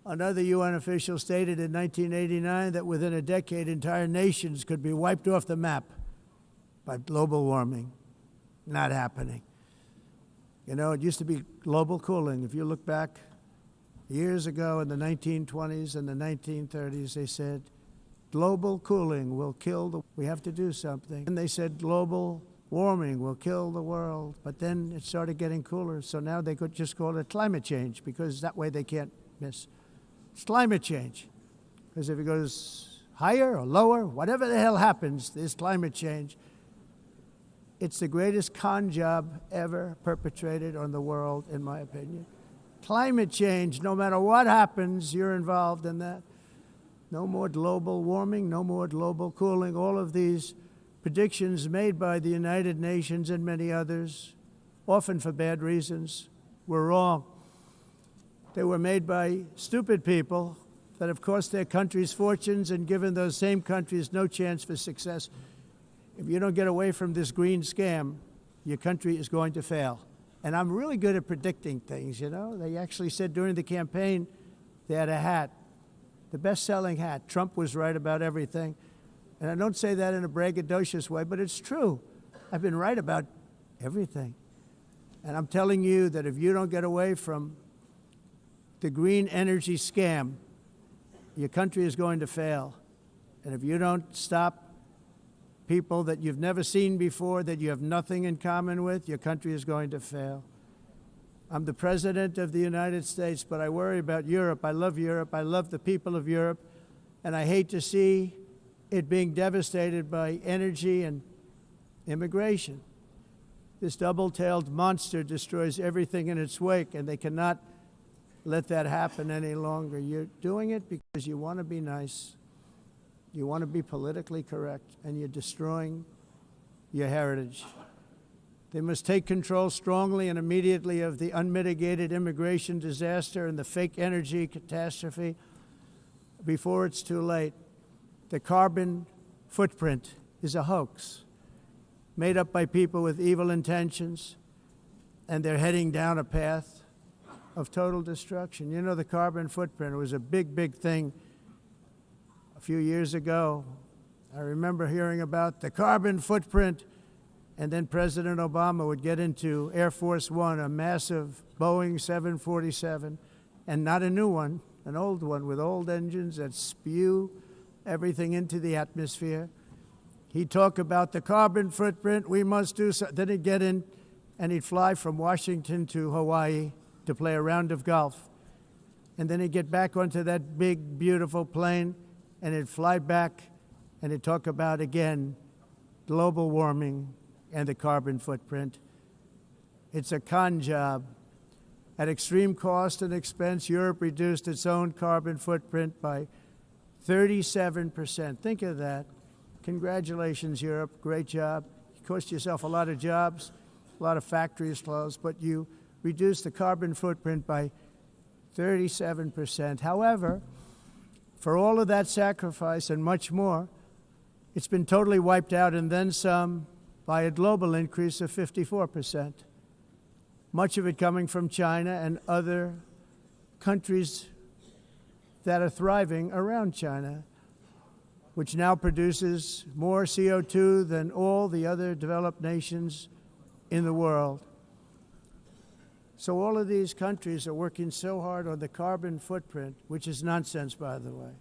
Another UN official stated in 1989 that within a decade, entire nations could be wiped off the map by global warming. Not happening. You know, it used to be global cooling. If you look back years ago in the 1920s and the 1930s, they said, global cooling will kill we have to do something. And they said global warming will kill the world. But then it started getting cooler. So now they could just call it climate change because that way they can't miss. It's climate change. Because if it goes higher or lower, whatever the hell happens, there's climate change. It's the greatest con job ever perpetrated on the world, in my opinion. Climate change, no matter what happens, you're involved in that. No more global warming, no more global cooling. All of these predictions made by the United Nations and many others, often for bad reasons, were wrong. They were made by stupid people that have cost their countries fortunes and given those same countries no chance for success. If you don't get away from this green scam, your country is going to fail. And I'm really good at predicting things, you know. They actually said during the campaign they had a hat, the best-selling hat. Trump was right about everything. And I don't say that in a braggadocious way, but it's true. I've been right about everything. And I'm telling you that if you don't get away from the green energy scam, your country is going to fail. And if you don't stop people that you've never seen before, that you have nothing in common with, your country is going to fail. I'm the President of the United States, but I worry about Europe. I love Europe. I love the people of Europe. And I hate to see it being devastated by energy and immigration. This double-tailed monster destroys everything in its wake, and they cannot let that happen any longer. You're doing it because you want to be nice. You want to be politically correct, and you're destroying your heritage. They must take control strongly and immediately of the unmitigated immigration disaster and the fake energy catastrophe before it's too late. The carbon footprint is a hoax made up by people with evil intentions, and they're heading down a path of total destruction. You know, the carbon footprint was a big, big thing a few years ago. I remember hearing about the carbon footprint, and then President Obama would get into Air Force One, a massive Boeing 747, and not a new one, an old one with old engines that spew everything into the atmosphere. He'd talk about the carbon footprint, we must do so. Then he'd get in and he'd fly from Washington to Hawaii to play a round of golf. And then he'd get back onto that big, beautiful plane and he'd fly back and he'd talk about, again, global warming and the carbon footprint. It's a con job. At extreme cost and expense, Europe reduced its own carbon footprint by 37%. Think of that. Congratulations, Europe. Great job. You cost yourself a lot of jobs, a lot of factories closed, but you reduced the carbon footprint by 37%. However, for all of that sacrifice and much more, it's been totally wiped out and then some by a global increase of 54%. Much of it coming from China and other countries that are thriving around China, which now produces more CO2 than all the other developed nations in the world. So all of these countries are working so hard on the carbon footprint, which is nonsense, by the way.